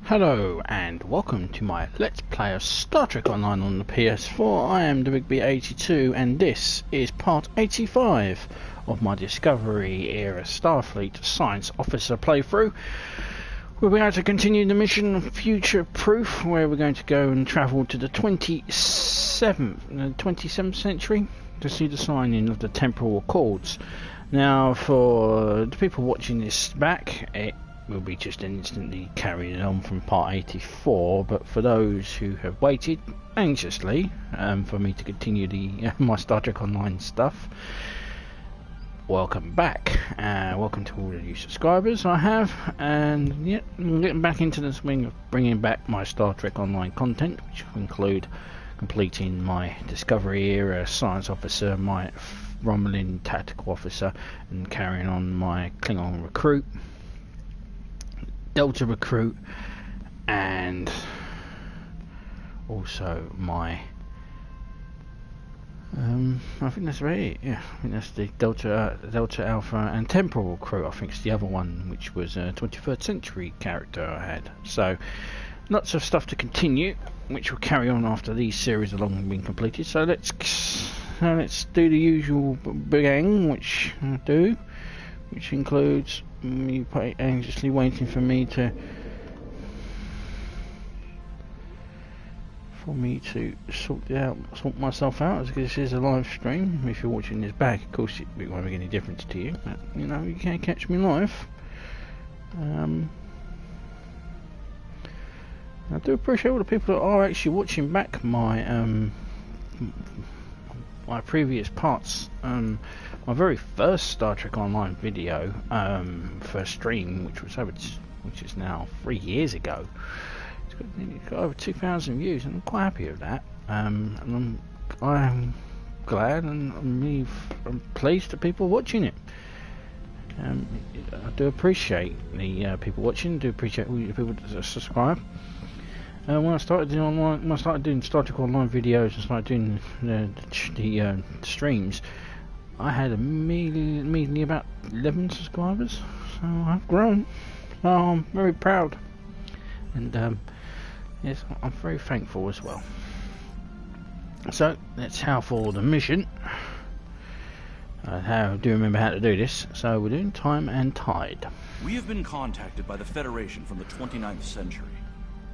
Hello and welcome to my Let's Play of Star Trek Online on the PS4. I am the Big B82 and this is part 85 of my Discovery era Starfleet Science Officer playthrough. We're going to continue the mission Future Proof, where we're going to go and travel to the 27th century to see the signing of the Temporal Accords. Now, for the people watching this back, it will be just instantly carrying on from part 84, but for those who have waited anxiously for me to continue the my Star Trek Online stuff, welcome back. Welcome to all the new subscribers I have, and yeah, I'm getting back into the swing of bringing back my Star Trek Online content, which will include completing my Discovery era Science Officer, my Romulan Tactical Officer, and carrying on my Klingon Recruit, Delta Recruit, and also my I think that's right. Yeah, I think that's the Delta Alpha and Temporal Recruit. I think it's the other one, which was a 23rd century character I had. So lots of stuff to continue, which will carry on after these series have long been completed. So let's do the usual bang, which I do, which includes you anxiously waiting for me to sort myself out, as this is a live stream. If you're watching this back, of course it won't make any difference to you, but you know, you can't catch me live. I do appreciate all the people that are actually watching back my my previous parts. My very first Star Trek Online video, first stream, which is now 3 years ago. It's got over 2,000 views, and I'm quite happy with that. And I'm glad, and I'm pleased that people are watching it. I do appreciate the people watching. I do appreciate all the people that subscribe. When I started doing Star Trek Online videos and started doing the streams, I had immediately about 11 subscribers, so I've grown. So I'm very proud, and yes, I'm very thankful as well. So let's head for the mission. I do remember how to do this, so we're doing time and tide. We have been contacted by the Federation from the 29th century.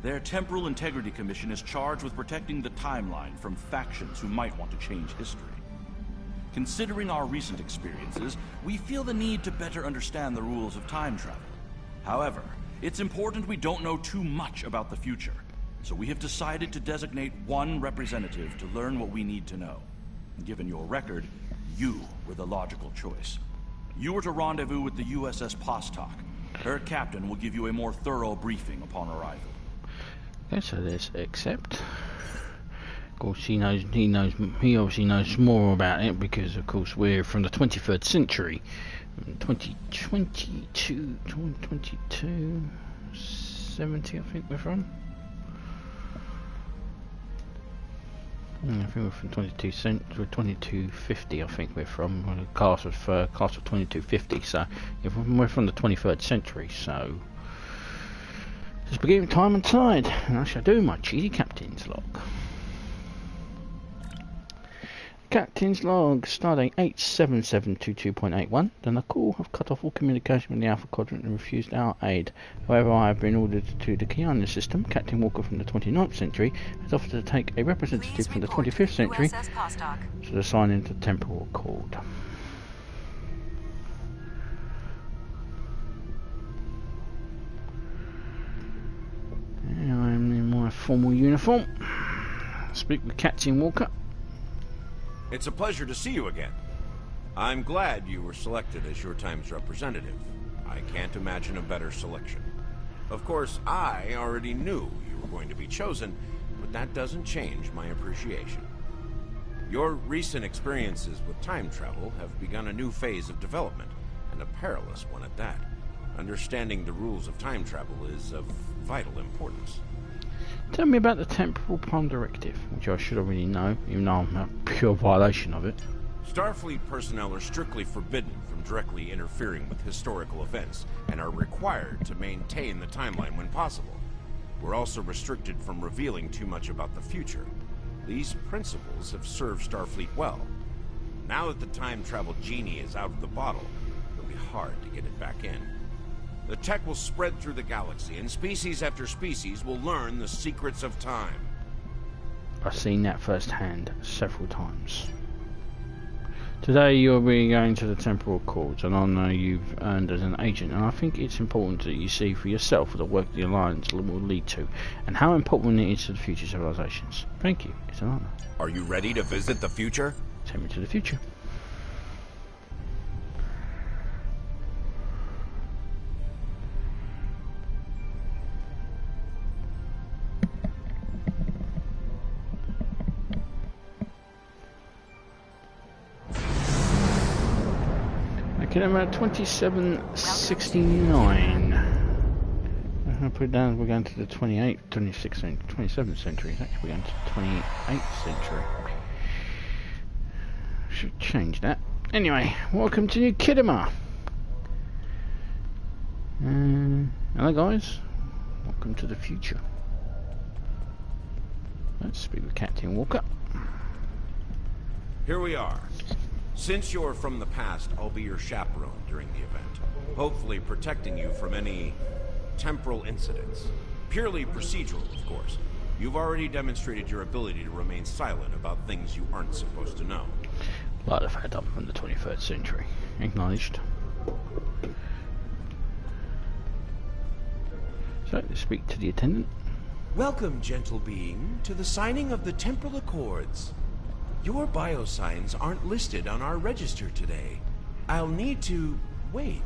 Their Temporal Integrity Commission is charged with protecting the timeline from factions who might want to change history. Considering our recent experiences, we feel the need to better understand the rules of time travel. However, it's important we don't know too much about the future, so we have decided to designate one representative to learn what we need to know. Given your record, you were the logical choice. You are to rendezvous with the USS Postok. Her captain will give you a more thorough briefing upon arrival. Okay, so let's accept. Of course, he obviously knows more about it, because of course we're from the 23rd century. 2270 I think we're from. I think we're from 2250. I think we're from class of 2250. So we're from the 23rd century. So just beginning time and tide, and I shall do my cheesy captain's log. Captain's log, Stardate 87722.81. The Nakul have cut off all communication with the Alpha Quadrant and refused our aid. However, I have been ordered to the Kyana system. Captain Walker from the 29th century has offered to take a representative from the 25th century to the signing of the Temporal Accord. I'm in my formal uniform. Speak with Captain Walker. It's a pleasure to see you again. I'm glad you were selected as your time's representative. I can't imagine a better selection. Of course, I already knew you were going to be chosen, but that doesn't change my appreciation. Your recent experiences with time travel have begun a new phase of development, and a perilous one at that. Understanding the rules of time travel is of vital importance. Tell me about the Temporal Prime Directive, which I should already know, even though I'm a pure violation of it. Starfleet personnel are strictly forbidden from directly interfering with historical events, and are required to maintain the timeline when possible. We're also restricted from revealing too much about the future. These principles have served Starfleet well. Now that the time travel genie is out of the bottle, it'll be hard to get it back in. The tech will spread through the galaxy, and species after species will learn the secrets of time. I've seen that firsthand several times. Today you'll be going to the Temporal Accords, and I know you've earned as an agent, and I think it's important that you see for yourself the work the Alliance will lead to, and how important it is to the future civilizations. Thank you, it's an honor. Are you ready to visit the future? Take me to the future. About 2769. I'm going to put it down. We're going to the 28th, 26th, 27th century. Actually, we're going to the 28th century. Should change that. Anyway, welcome to New Kyana. Hello, guys. Welcome to the future. Let's speak with Captain Walker. Here we are. Since you're from the past, I'll be your chaperone during the event, hopefully protecting you from any temporal incidents. Purely procedural, of course. You've already demonstrated your ability to remain silent about things you aren't supposed to know. Like the fact I'm from the 23rd century. Acknowledged. So, let's speak to the attendant. Welcome, gentle being, to the signing of the Temporal Accords. Your biosigns aren't listed on our register today. I'll need to... wait.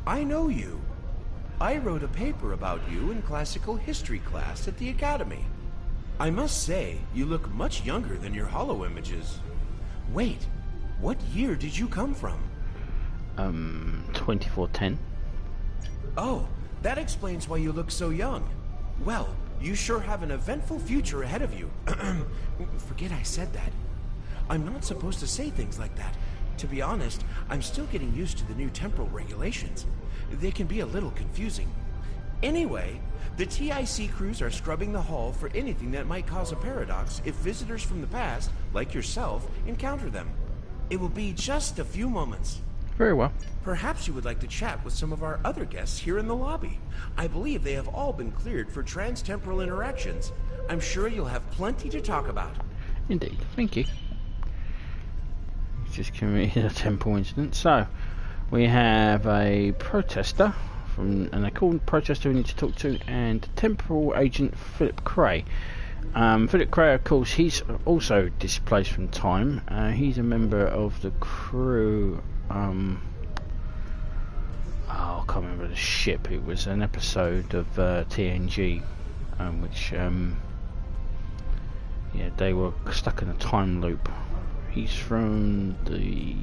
I know you. I wrote a paper about you in classical history class at the Academy. I must say, you look much younger than your holo images. Wait, what year did you come from? 2410. Oh, that explains why you look so young. Well, you sure have an eventful future ahead of you. Forget I said that. I'm not supposed to say things like that. To be honest, I'm still getting used to the new temporal regulations. They can be a little confusing. Anyway, the TIC crews are scrubbing the hull for anything that might cause a paradox if visitors from the past, like yourself, encounter them. It will be just a few moments. Very well. Perhaps you would like to chat with some of our other guests here in the lobby. I believe they have all been cleared for trans-temporal interactions. I'm sure you'll have plenty to talk about. Indeed, thank you. Just committed a temporal incident. So, we have a protester, an Accord protester we need to talk to, and temporal agent Philip Cray. Philip Cray, of course, he's also displaced from time. He's a member of the crew. I can't remember the ship. It was an episode of TNG, which yeah, they were stuck in a time loop. He's from the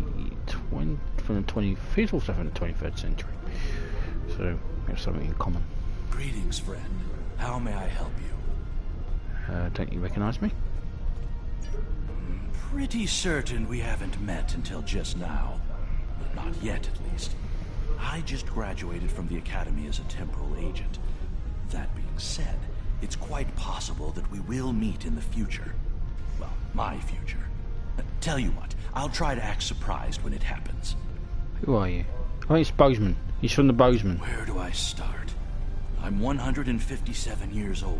25th or 23rd century, so we have something in common. Greetings, friend. How may I help you? Don't you recognize me? Pretty certain we haven't met until just now. But not yet, at least. I just graduated from the Academy as a temporal agent. That being said, it's quite possible that we will meet in the future. Well, my future. Tell you what, I'll try to act surprised when it happens. Who are you? I think it's Bozeman. He's from the Bozeman. Where do I start? I'm 157 years old.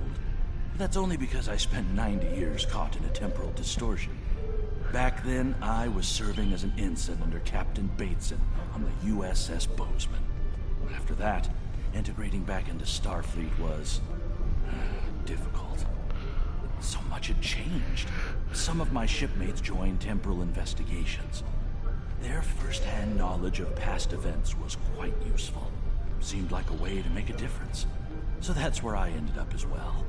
That's only because I spent 90 years caught in a temporal distortion. Back then, I was serving as an ensign under Captain Bateson on the USS Bozeman. After that, integrating back into Starfleet was difficult. So much had changed. Some of my shipmates joined temporal investigations. Their first-hand knowledge of past events was quite useful. Seemed like a way to make a difference. So that's where I ended up as well.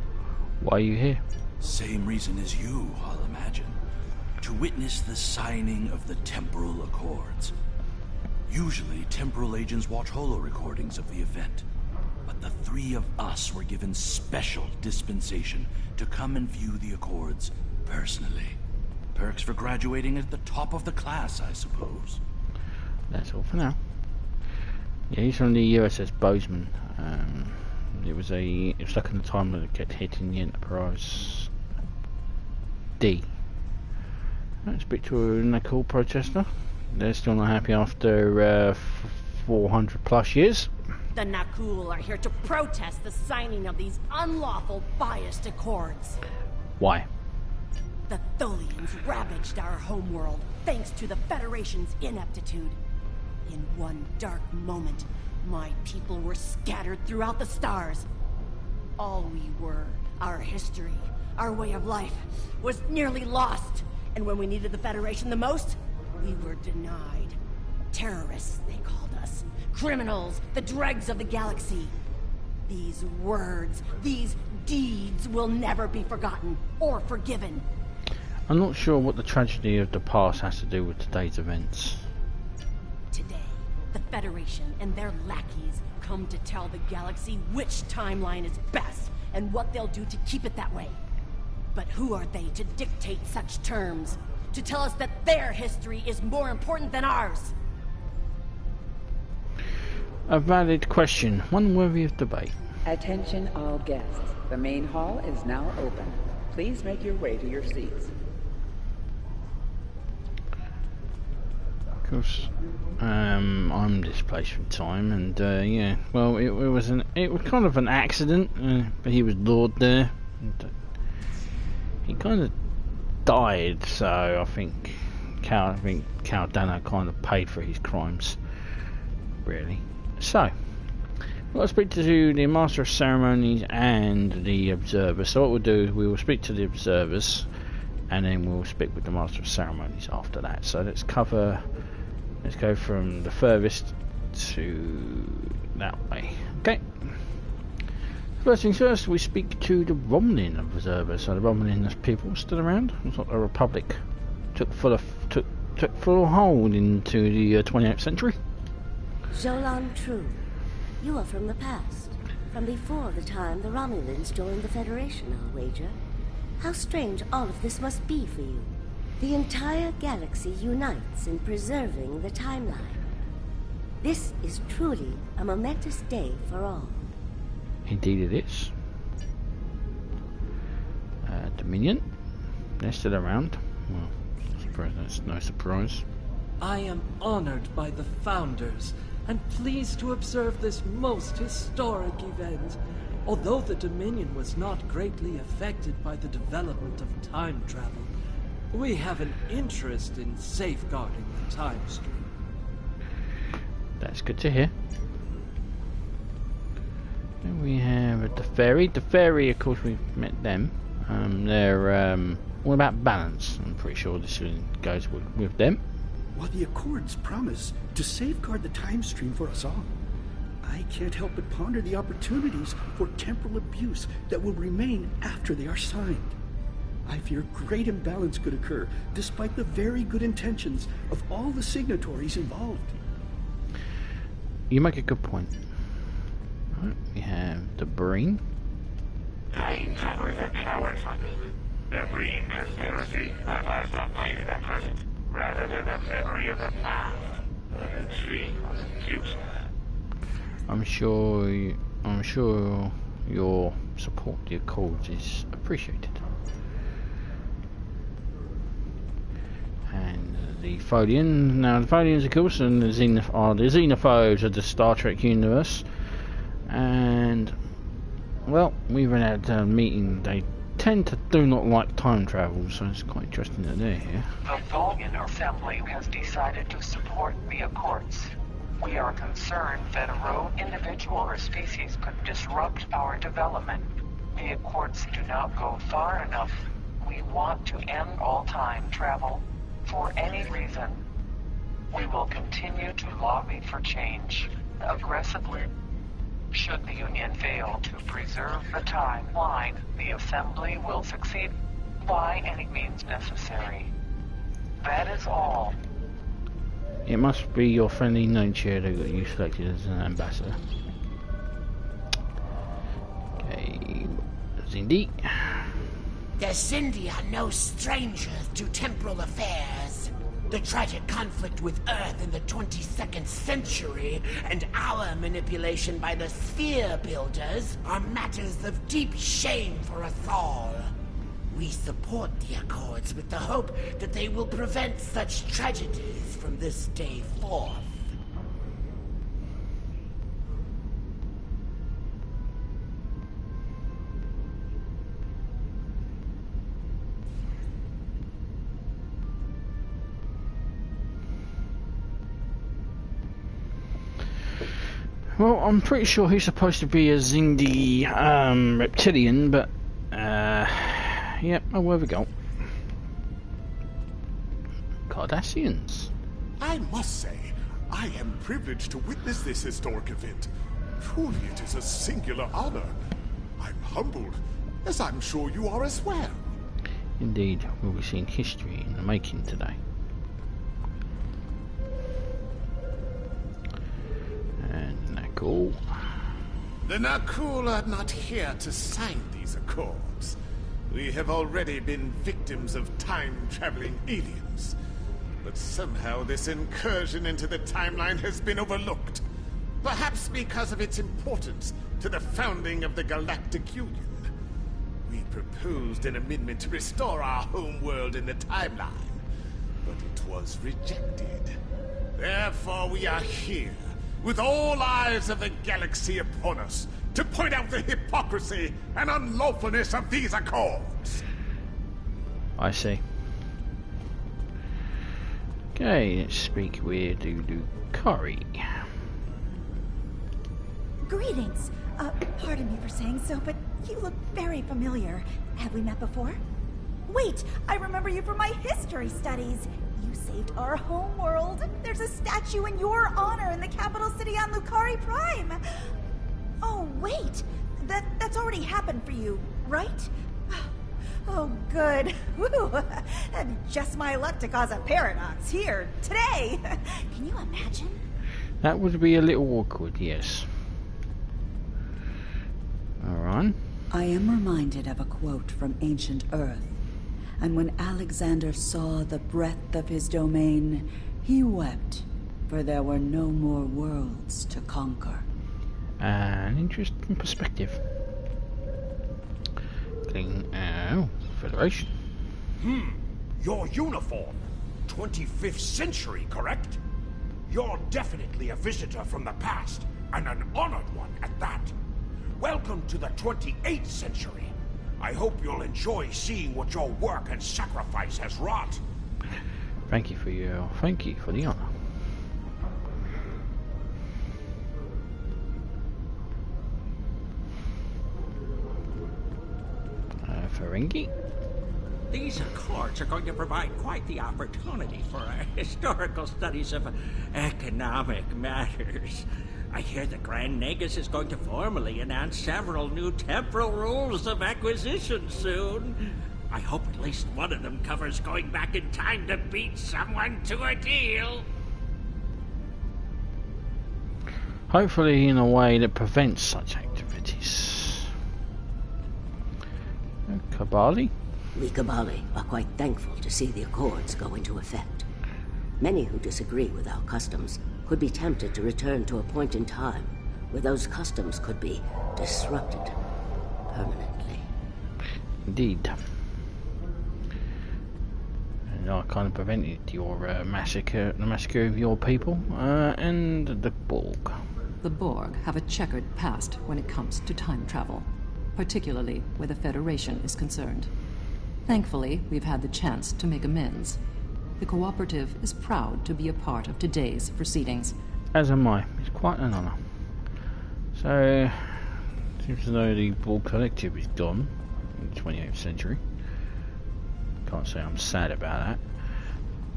Why are you here? Same reason as you, I'll imagine. To witness the signing of the Temporal Accords. Usually, temporal agents watch holo recordings of the event. But the three of us were given special dispensation to come and view the Accords personally. Perks for graduating at the top of the class, I suppose. That's all for now. Yeah, he's from the USS Bozeman. It was stuck in the time when it kept hitting the Enterprise D. Let's speak to a Nakul protester. They're still not happy after 400 plus years. The Nakul are here to protest the signing of these unlawful biased accords. Why? The Tholians ravaged our homeworld thanks to the Federation's ineptitude. In one dark moment, my people were scattered throughout the stars. All we were, our history, our way of life, was nearly lost. And when we needed the Federation the most, we were denied. Terrorists, they called us. Criminals, the dregs of the galaxy. These words, these deeds will never be forgotten or forgiven. I'm not sure what the tragedy of the past has to do with today's events. Today, the Federation and their lackeys come to tell the galaxy which timeline is best and what they'll do to keep it that way. But who are they to dictate such terms? To tell us that their history is more important than ours? A valid question, one worthy of debate. Attention all guests. The main hall is now open. Please make your way to your seats. Of course, I'm displaced from time, and yeah, well, it was kind of an accident, but he was lured there. And, he kind of died, so I think Kyana kind of paid for his crimes, really. So, let's speak to the Master of Ceremonies and the Observer. So what we'll do is we will speak to the Observers, and then we'll speak with the Master of Ceremonies after that. So let's go from the furthest to that way. Okay. First things first, we speak to the Romulan Observer. So the Romulan people still around. Looks like the Republic took full hold into the 28th century. Zolan True, you are from the past. From before the time the Romulans joined the Federation, I'll wager. How strange all of this must be for you. The entire galaxy unites in preserving the timeline. This is truly a momentous day for all. Indeed it is. Dominion, they're still around. Well, I suppose that's no surprise. I am honored by the Founders, and pleased to observe this most historic event. Although the Dominion was not greatly affected by the development of time travel, we have an interest in safeguarding the time stream. That's good to hear. Then we have the Ferry. The Ferry, of course, we've met them. They're all about balance. I'm pretty sure this goes with them. While the Accords promise to safeguard the time stream for us all, I can't help but ponder the opportunities for temporal abuse that will remain after they are signed. I fear great imbalance could occur, despite the very good intentions of all the signatories involved. You make a good point. Right, we have the Breen. Time travel is a coward funding. The Breen conspiracy relies on life at present, rather than the memory of the past. The intrigue of the future. I'm sure your support the Accords is appreciated. And the Tholian. Now the Tholians, of course, and are the xenophobes of the Star Trek universe. And well, we've had a meeting. They tend to do not like time travel, so it's quite interesting that they're here. The Tholian Assembly has decided to support the Accords. We are concerned that a rogue individual or species could disrupt our development. The Accords do not go far enough. We want to end all time travel for any reason. We will continue to lobby for change aggressively. Should the Union fail to preserve the timeline, the Assembly will succeed by any means necessary. That is all. It must be your friendly nature that got you selected as an ambassador. Okay, Zindi. The Zindi are no strangers to temporal affairs. The tragic conflict with Earth in the 22nd century and our manipulation by the Sphere Builders are matters of deep shame for us all. We support the Accords with the hope that they will prevent such tragedies from this day forth. Well, I'm pretty sure he's supposed to be a Zindi reptilian, but yeah, oh, where we go? Cardassians. I must say, I am privileged to witness this historic event. Truly, it is a singular honor. I'm humbled, as I'm sure you are as well. Indeed, we'll be seeing history in the making today. And Nakul. The Nakul are not here to sign these accords. We have already been victims of time-traveling aliens. But somehow this incursion into the timeline has been overlooked. Perhaps because of its importance to the founding of the Galactic Union. We proposed an amendment to restore our home world in the timeline, but it was rejected. Therefore we are here, with all eyes of the galaxy upon us, to point out the hypocrisy and unlawfulness of these accords. I see. Okay, let's speak with Kari. Greetings. Pardon me for saying so, but you look very familiar. Have we met before? Wait, I remember you from my history studies. You saved our home world. There's a statue in your honor in the capital city on Lucari Prime. Oh, wait. That's already happened for you, right? Oh, good. Woo. Just my luck to cause a paradox here, today. Can you imagine? That would be a little awkward, yes. Alright. I am reminded of a quote from ancient Earth. And when Alexander saw the breadth of his domain, he wept, for there were no more worlds to conquer. An interesting perspective. Federation. Your uniform. 25th century, correct? You're definitely a visitor from the past, and an honored one at that. Welcome to the 28th century. I hope you'll enjoy seeing what your work and sacrifice has wrought. Thank you for the honor. Ferengi? These accords are going to provide quite the opportunity for historical studies of economic matters. I hear the Grand Nagus is going to formally announce several new temporal rules of acquisition soon. I hope at least one of them covers going back in time to beat someone to a deal. Hopefully in a way that prevents such activities. Kabali? We Kabali are quite thankful to see the Accords go into effect. Many who disagree with our customs could be tempted to return to a point in time where those customs could be disrupted permanently. Indeed. And I kind of prevented your the massacre of your people, and the Borg. The Borg have a checkered past when it comes to time travel, particularly where the Federation is concerned. Thankfully, we've had the chance to make amends. The Cooperative is proud to be a part of today's proceedings. As am I. It's quite an honour. So, seems as though the Borg Collective is gone in the 28th century. Can't say I'm sad about that.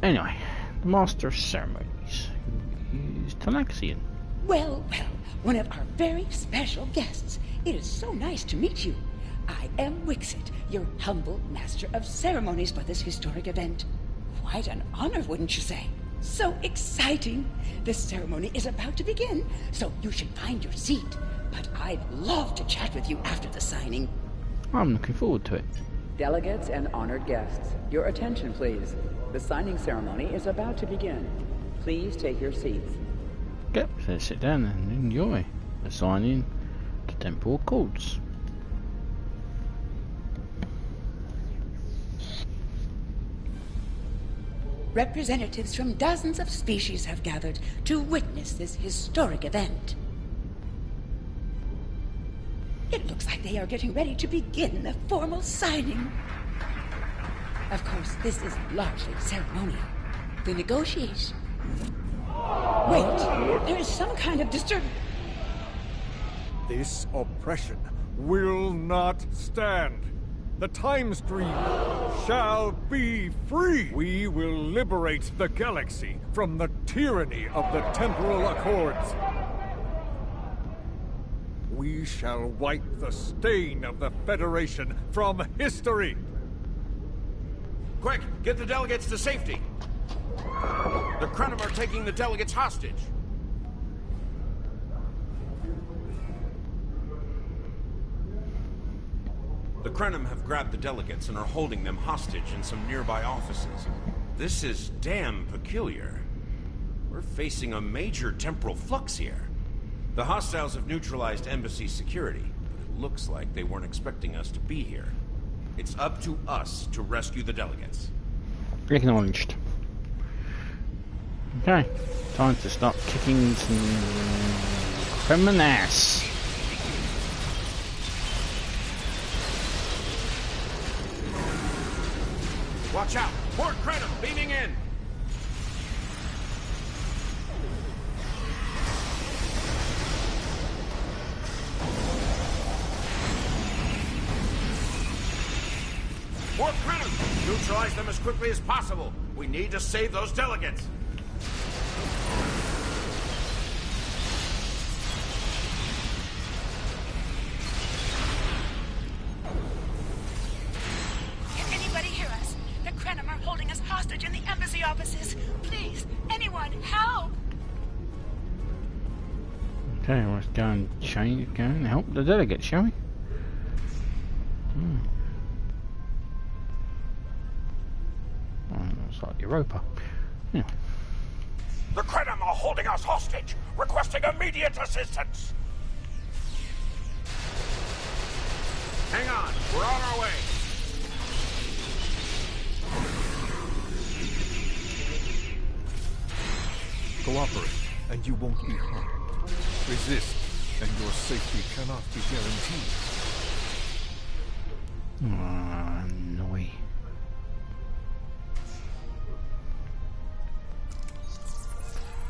Anyway, the Master of Ceremonies is Talaxian. Well, one of our very special guests. It is so nice to meet you. I am Wixit, your humble Master of Ceremonies for this historic event. Quite an honor, wouldn't you say? So exciting! The ceremony is about to begin, so you should find your seat. But I'd love to chat with you after the signing. I'm looking forward to it. Delegates and honored guests, your attention please. The signing ceremony is about to begin. Please take your seats. Yep, so sit down and enjoy the signing to Temporal Accords. Representatives from dozens of species have gathered to witness this historic event. It looks like they are getting ready to begin the formal signing. Of course, this is largely ceremonial. The negotiation... Wait, there is some kind of disturbance. This oppression will not stand. The time stream shall be free. We will liberate the galaxy from the tyranny of the Temporal Accords. We shall wipe the stain of the Federation from history. Quick, get the delegates to safety. The Krenim are taking the delegates hostage. The Krenim have grabbed the delegates and are holding them hostage in some nearby offices. This is damn peculiar. We're facing a major temporal flux here. The hostiles have neutralized embassy security, but it looks like they weren't expecting us to be here. It's up to us to rescue the delegates. Acknowledged. Okay, time to start kicking some Krenim ass. Watch out! More Krenim beaming in! More Krenim! Neutralize them as quickly as possible. We need to save those delegates. Can anybody hear us? The Krenim are holding us hostage in the embassy offices. Please, anyone, help! Okay, let's go and go and help the delegates, shall we? Looks like Europa. Yeah. The Krenim are holding us hostage, requesting immediate assistance. Hang on, we're on our way. Cooperate, and you won't be harmed. Resist, and your safety cannot be guaranteed. Annoy.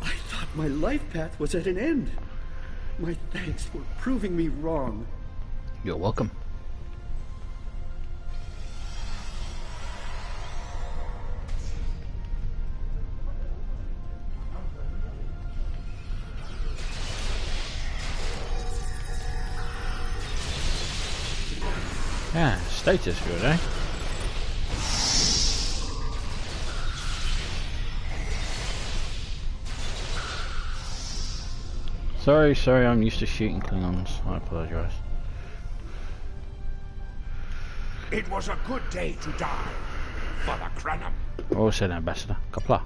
I thought my life path was at an end. My thanks for proving me wrong. You're welcome. Yeah, status good, eh? Sorry, I'm used to shooting Klingons. I apologise. It was a good day to die for the Krenim. Oh, said Ambassador. Kapla.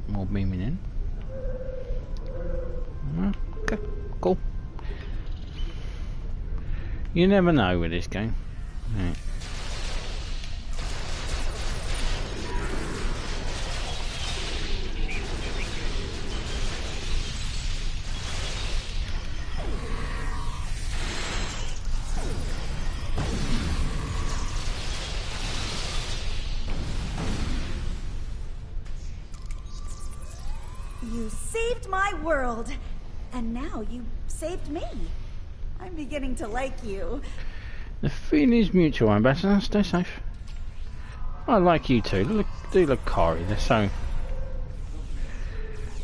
More beaming in. Okay, cool. You never know with this game. Right. You saved my world, and now you saved me. I'm beginning to like you. The feeling is mutual, Ambassador. Stay safe. I like you too. Do look Kari. They're so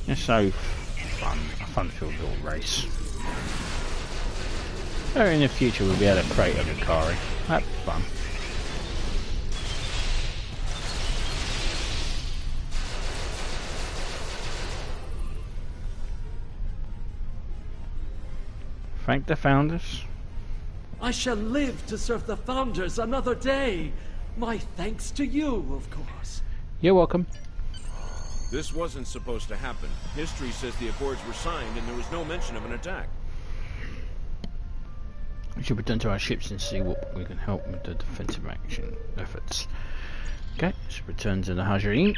fun. A fun-filled little race. Maybe in the future we'll be able to create a Lucari. That'd be fun. Thank the founders. I shall live to serve the founders another day. My thanks to you, of course. You're welcome. This wasn't supposed to happen. History says the Accords were signed and there was no mention of an attack. We should return to our ships and see what we can help with the defensive action efforts. Okay, let's return to the Hajarim.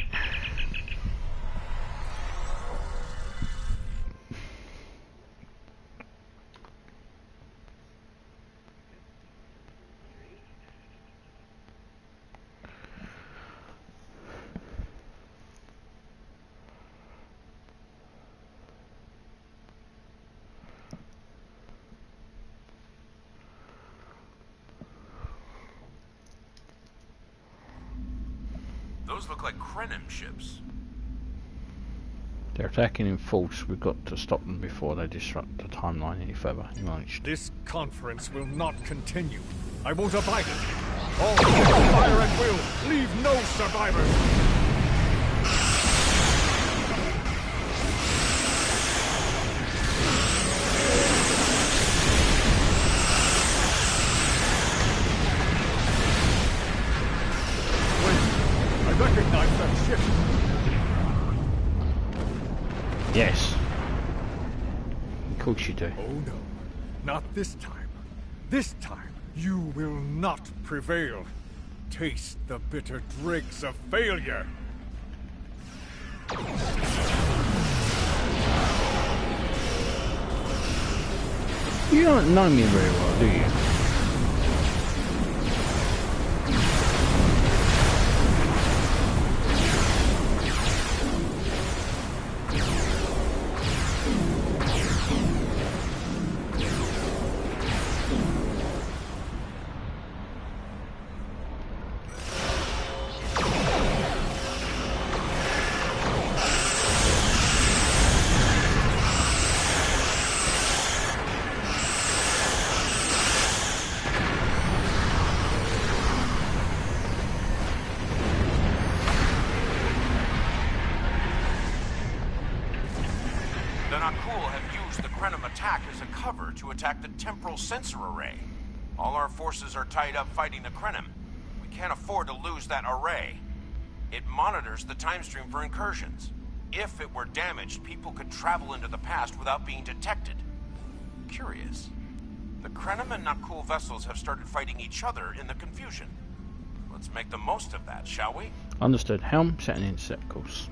Those look like Krenim ships. They're attacking in force. We've got to stop them before they disrupt the timeline any further. This conference will not continue. I won't abide it. All fire at will. Leave no survivors. Recognize that ship. Yes. Of course you do. Oh no. Not this time. This time, you will not prevail. Taste the bitter dregs of failure. You don't know me very well, do you? To attack the temporal sensor array. All our forces are tied up fighting the Krenim. We can't afford to lose that array. It monitors the time stream for incursions. If it were damaged, people could travel into the past without being detected. Curious. The Krenim and Nakul vessels have started fighting each other in the confusion. Let's make the most of that, shall we? Understood. Helm, setting in set course.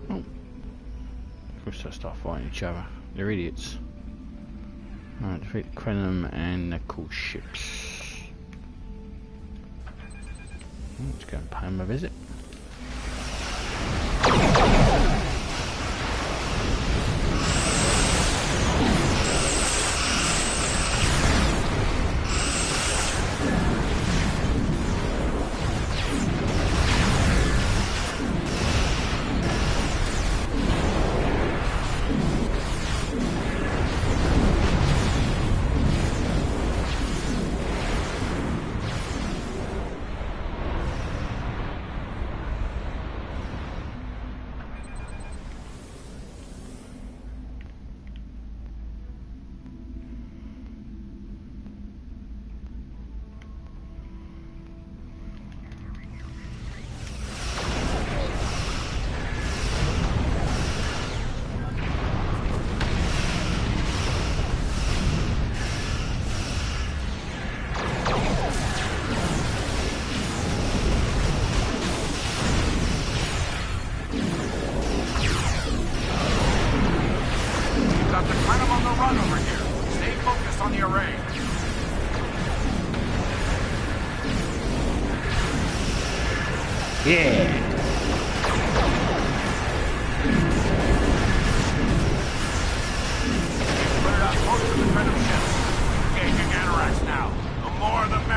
Oh. Of course they'll start fighting each other. They're idiots. Alright, defeat Krenim and Nakul ships. Let's go and pay them a visit.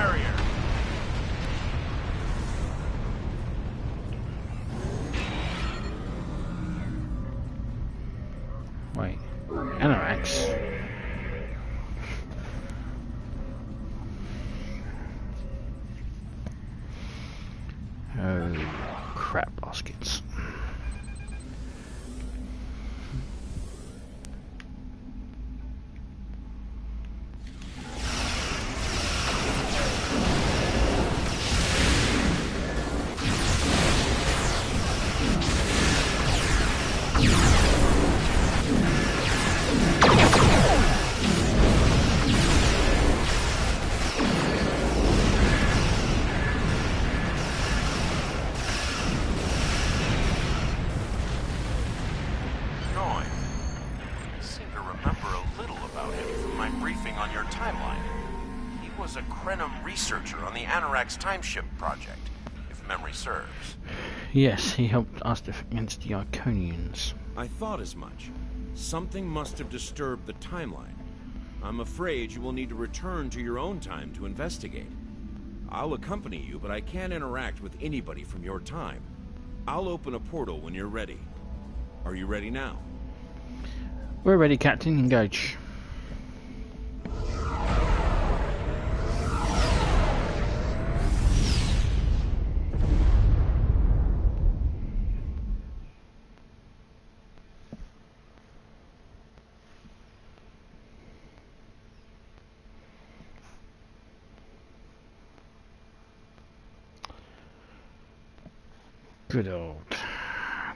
barrier! Wait. Anoraks. Oh, crap baskets. Researcher on the Anorak's timeship project, if memory serves. Yes, he helped us against the Iconians. I thought as much. Something must have disturbed the timeline. I'm afraid you will need to return to your own time to investigate. I'll accompany you, but I can't interact with anybody from your time. I'll open a portal when you're ready. Are you ready now? We're ready, Captain. Engage.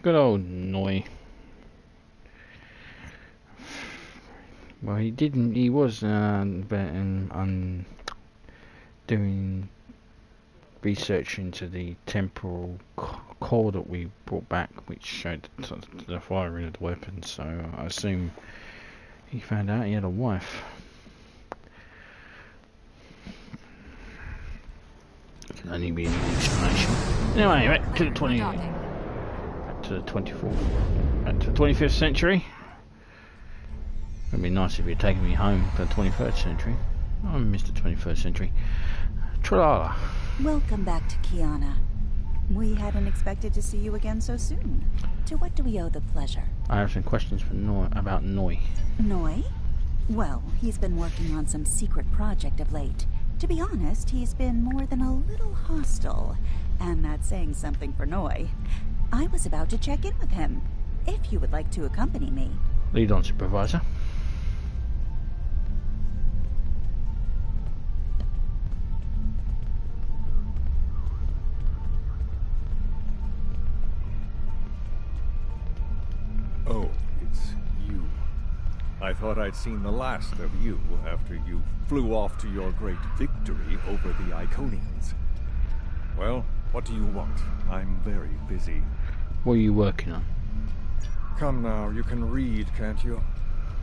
Good old Noi. Well, he was doing research into the temporal core that we brought back, which showed the firing of the weapons, so I assume he found out he had a wife. Can only be an explanation. Anyway, back to the 25th century. It'd be nice if you'd taken me home for the 21st century. I miss the 21st century. Tralala. Welcome back to Kyana. We hadn't expected to see you again so soon. To what do we owe the pleasure? I have some questions for about Noi. Noi? Well, he's been working on some secret project of late. To be honest, he's been more than a little hostile, and that's saying something for Noi. I was about to check in with him, if you would like to accompany me. Lead on, Supervisor. Oh, it's you. I thought I'd seen the last of you after you flew off to your great victory over the Iconians. Well, what do you want? I'm very busy. What are you working on? Come now, you can read, can't you?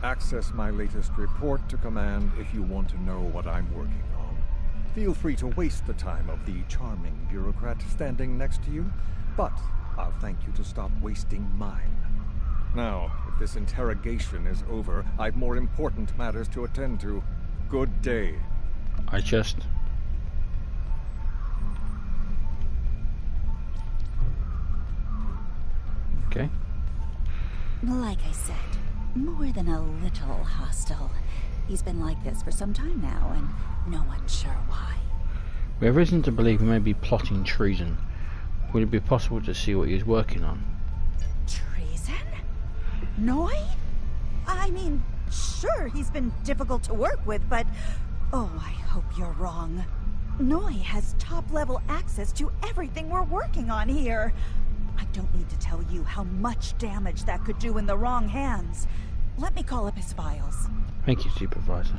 Access my latest report to command if you want to know what I'm working on. Feel free to waste the time of the charming bureaucrat standing next to you, but I'll thank you to stop wasting mine. Now, if this interrogation is over, I've more important matters to attend to. Good day. Okay. Like I said, more than a little hostile. He's been like this for some time now, and no one's sure why. We have reason to believe he may be plotting treason. Would it be possible to see what he is working on? Treason? Noi? I mean, sure, he's been difficult to work with, but... Oh, I hope you're wrong. Noi has top-level access to everything we're working on here. I don't need to tell you how much damage that could do in the wrong hands. Let me call up his files. Thank you, Supervisor.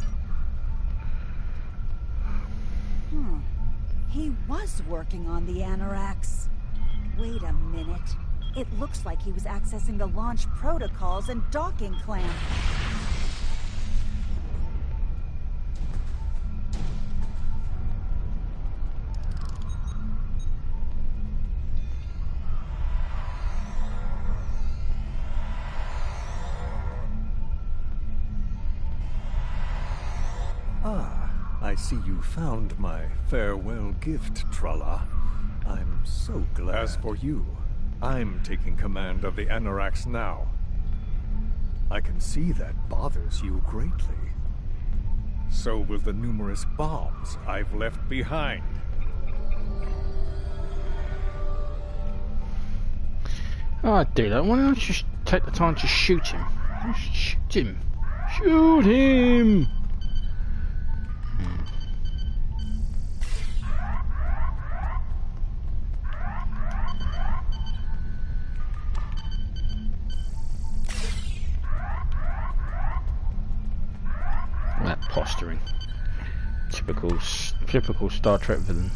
He was working on the Anoraks. Wait a minute. It looks like he was accessing the launch protocols and docking clamp. I I see you found my farewell gift, Tralla. I'm so glad. As for you, I'm taking command of the Anorax now. I can see that bothers you greatly. So will the numerous bombs I've left behind. Oh, dude, why don't I just take the time to shoot him? Just shoot him. Shoot him! That posturing. Typical Star Trek villain.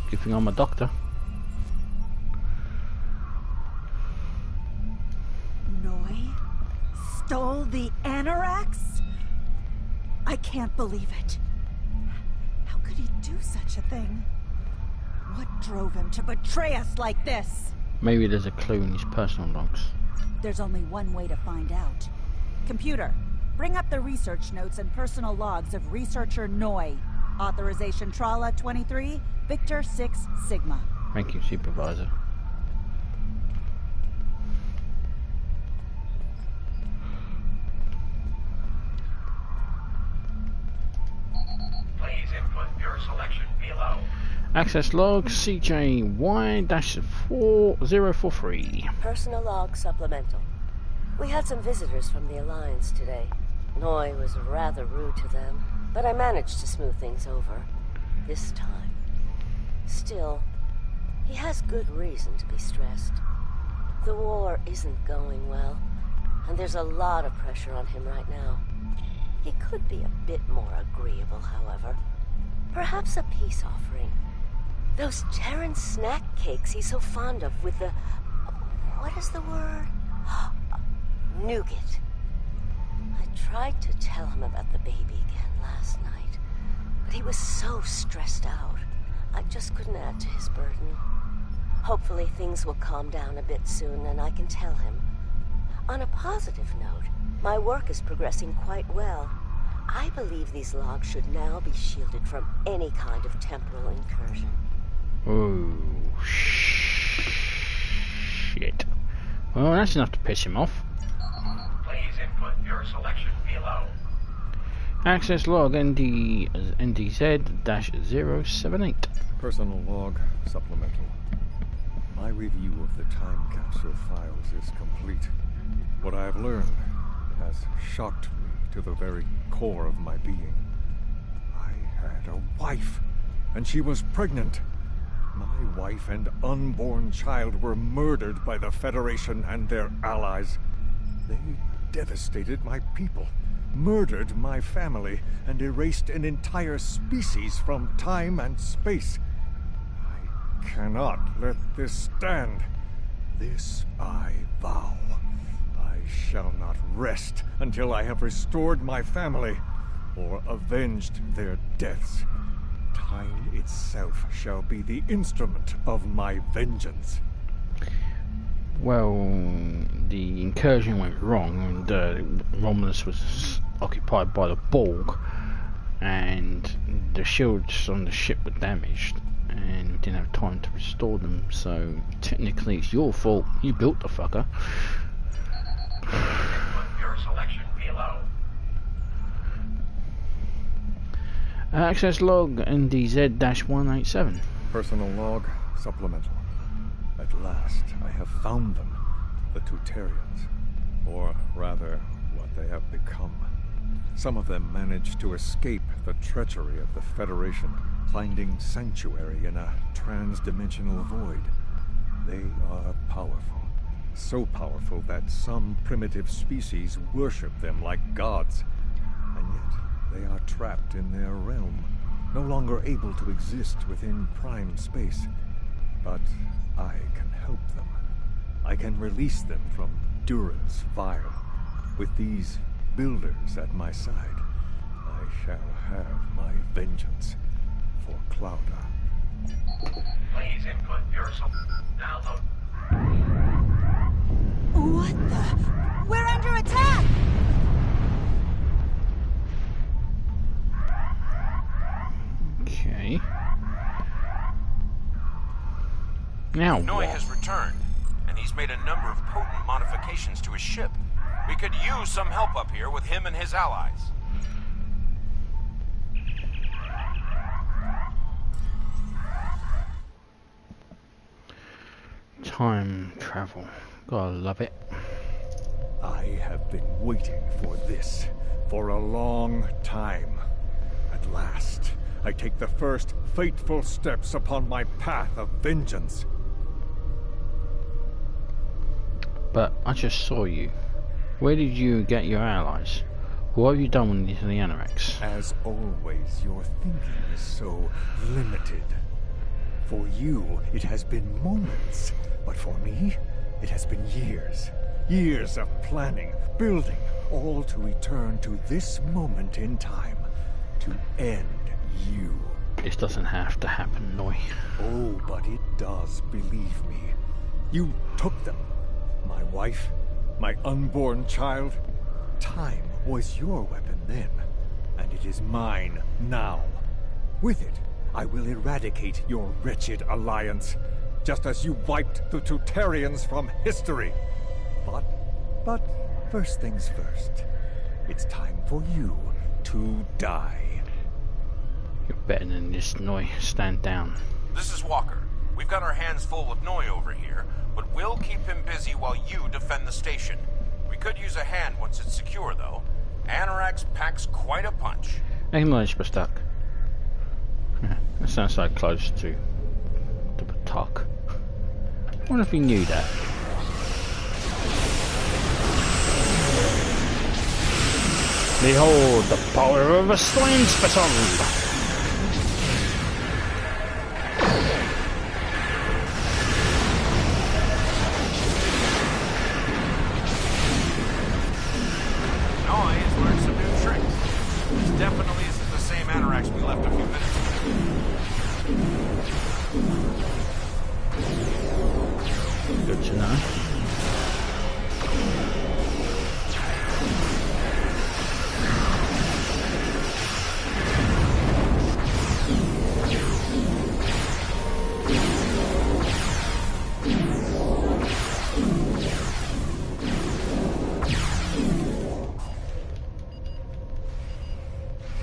Good thing I'm a doctor. Noi stole the Anorax? I can't believe it. How could he do such a thing? What drove him to betray us like this? Maybe there's a clue in his personal logs. There's only one way to find out. Computer, bring up the research notes and personal logs of researcher Noi. Authorization Tralla 23, Victor 6 Sigma. Thank you, Supervisor. Please input your selection below. Access log CJY-4043. Personal log supplemental. We had some visitors from the Alliance today. Noi was rather rude to them, but I managed to smooth things over. This time. Still, he has good reason to be stressed. The war isn't going well, and there's a lot of pressure on him right now. He could be a bit more agreeable, however. Perhaps a peace offering. Those Terran snack cakes he's so fond of with the... what is the word? Nougat. I tried to tell him about the baby again last night, but he was so stressed out. I just couldn't add to his burden. Hopefully things will calm down a bit soon and I can tell him. On a positive note, my work is progressing quite well. I believe these logs should now be shielded from any kind of temporal incursion. Oh, shit. Well, that's enough to piss him off. Please input your selection below. Access log NDZ-078. Personal log supplemental. My review of the time capsule files is complete. What I have learned has shocked me to the very core of my being. I had a wife, and she was pregnant. My wife and unborn child were murdered by the Federation and their allies. They devastated my people, murdered my family, and erased an entire species from time and space. I cannot let this stand. This I vow. I shall not rest until I have restored my family, or avenged their deaths. Time itself shall be the instrument of my vengeance. Well, the incursion went wrong, and Romulus was occupied by the Borg, and the shields on the ship were damaged, and we didn't have time to restore them, so technically it's your fault. You built the fucker. Your selection below. Access log NDZ-187. Personal log supplemental. At last, I have found them, the Tutarians. Or rather, what they have become. Some of them managed to escape the treachery of the Federation, finding sanctuary in a trans-dimensional void. They are powerful. So powerful that some primitive species worship them like gods. And yet, they are trapped in their realm, no longer able to exist within prime space. But I can help them. I can release them from durance fire. With these builders at my side, I shall have my vengeance for Clouda. Please input your download. What the? We're under attack! Okay. Now Noi what? has returned, and he's made a number of potent modifications to his ship. We could use some help up here with him and his allies. Time travel. Gotta love it. I have been waiting for this for a long time. At last, I take the first fateful steps upon my path of vengeance. But I just saw you. Where did you get your allies? What have you done with the Anorax? As always, your thinking is so limited. For you, it has been moments. But for me, it has been years. Years of planning, building, all to return to this moment in time. To end you. This doesn't have to happen, Noi. Oh, but it does, believe me. You took them. My wife, my unborn child. Time was your weapon then, and it is mine now. With it, I will eradicate your wretched alliance, just as you wiped the Tutarians from history. But first things first. It's time for you to die. You're better than this, Noi. Stand down. This is Walker. We've got our hands full with Noi over here, but we'll keep him busy while you defend the station. We could use a hand once it's secure, though. Anorax packs quite a punch. Acknowledge, Bastak. That sounds so close to Batak. I wonder if he knew that. Behold the power of a science baton! Definitely isn't the same Anorax we left a few minutes ago. Good to know.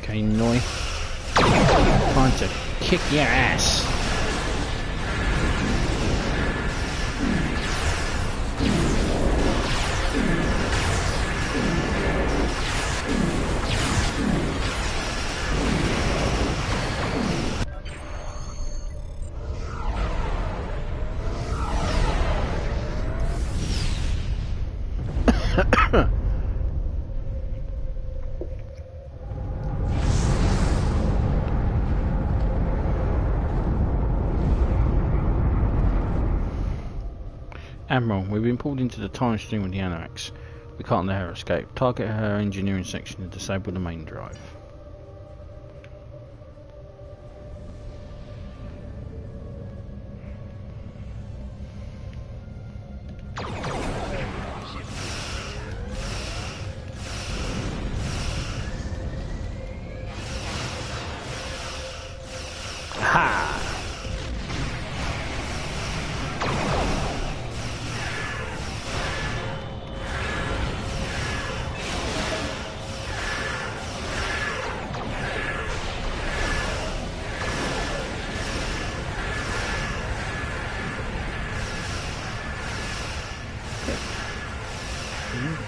Okay, Noi. Time to kick your ass. Admiral, we've been pulled into the time stream with the Anorax. We can't let her escape. Target her engineering section and disable the main drive.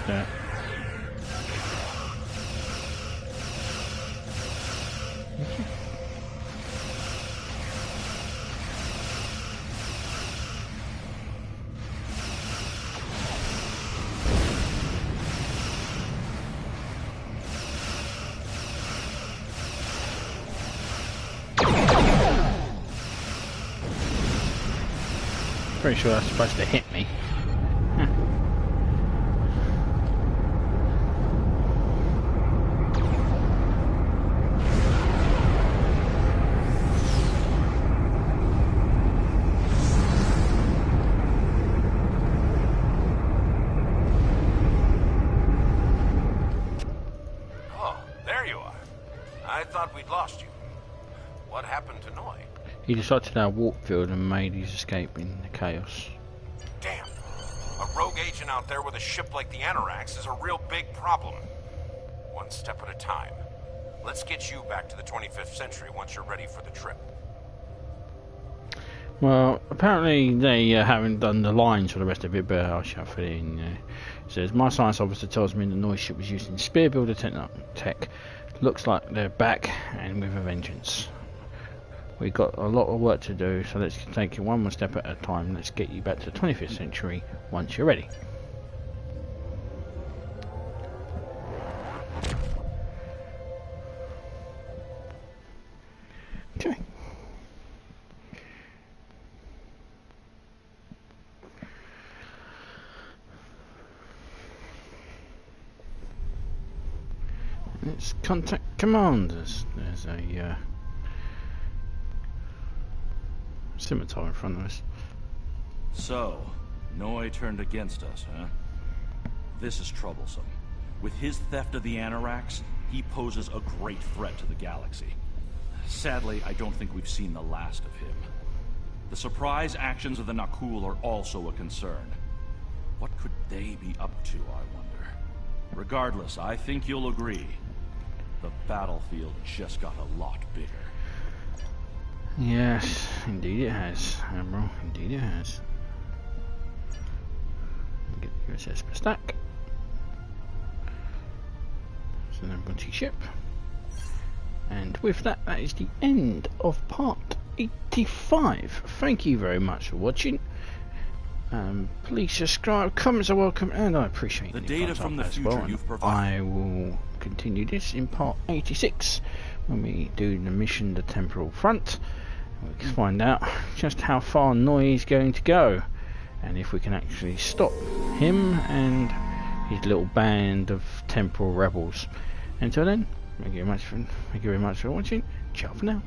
That. Pretty sure that's supposed to hit me. What happened to Noi? He decided to warp field and made his escape in the chaos. Damn. A rogue agent out there with a ship like the Anorax is a real big problem. One step at a time. Let's get you back to the 25th century once you're ready for the trip. Well, apparently they haven't done the lines for the rest of it, but I shall fit it in. It says, my science officer tells me the Noi ship was using spear builder tech. Looks like they're back and with a vengeance. We've got a lot of work to do, so let's take it one more step at a time. Let's get you back to the 25th century once you're ready. Okay. Let's contact commanders. There's a scimitar in front of us. So, Noi turned against us, huh? This is troublesome. With his theft of the Anorax, he poses a great threat to the galaxy. Sadly, I don't think we've seen the last of him. The surprise actions of the Nakul are also a concern. What could they be up to, I wonder? Regardless, I think you'll agree. The battlefield just got a lot bigger. Yes, indeed it has, Admiral. Indeed it has. Get the USS per stack. It's an empty ship. And with that, that is the end of part 85. Thank you very much for watching. Please subscribe, comments are welcome, and I appreciate the data from the future well. you've provided. I will continue this in part 86 when we do the mission, the Temporal Front. We can find out just how far Noi is going to go, and if we can actually stop him and his little band of temporal rebels. Until then, thank you very much for watching. Ciao for now.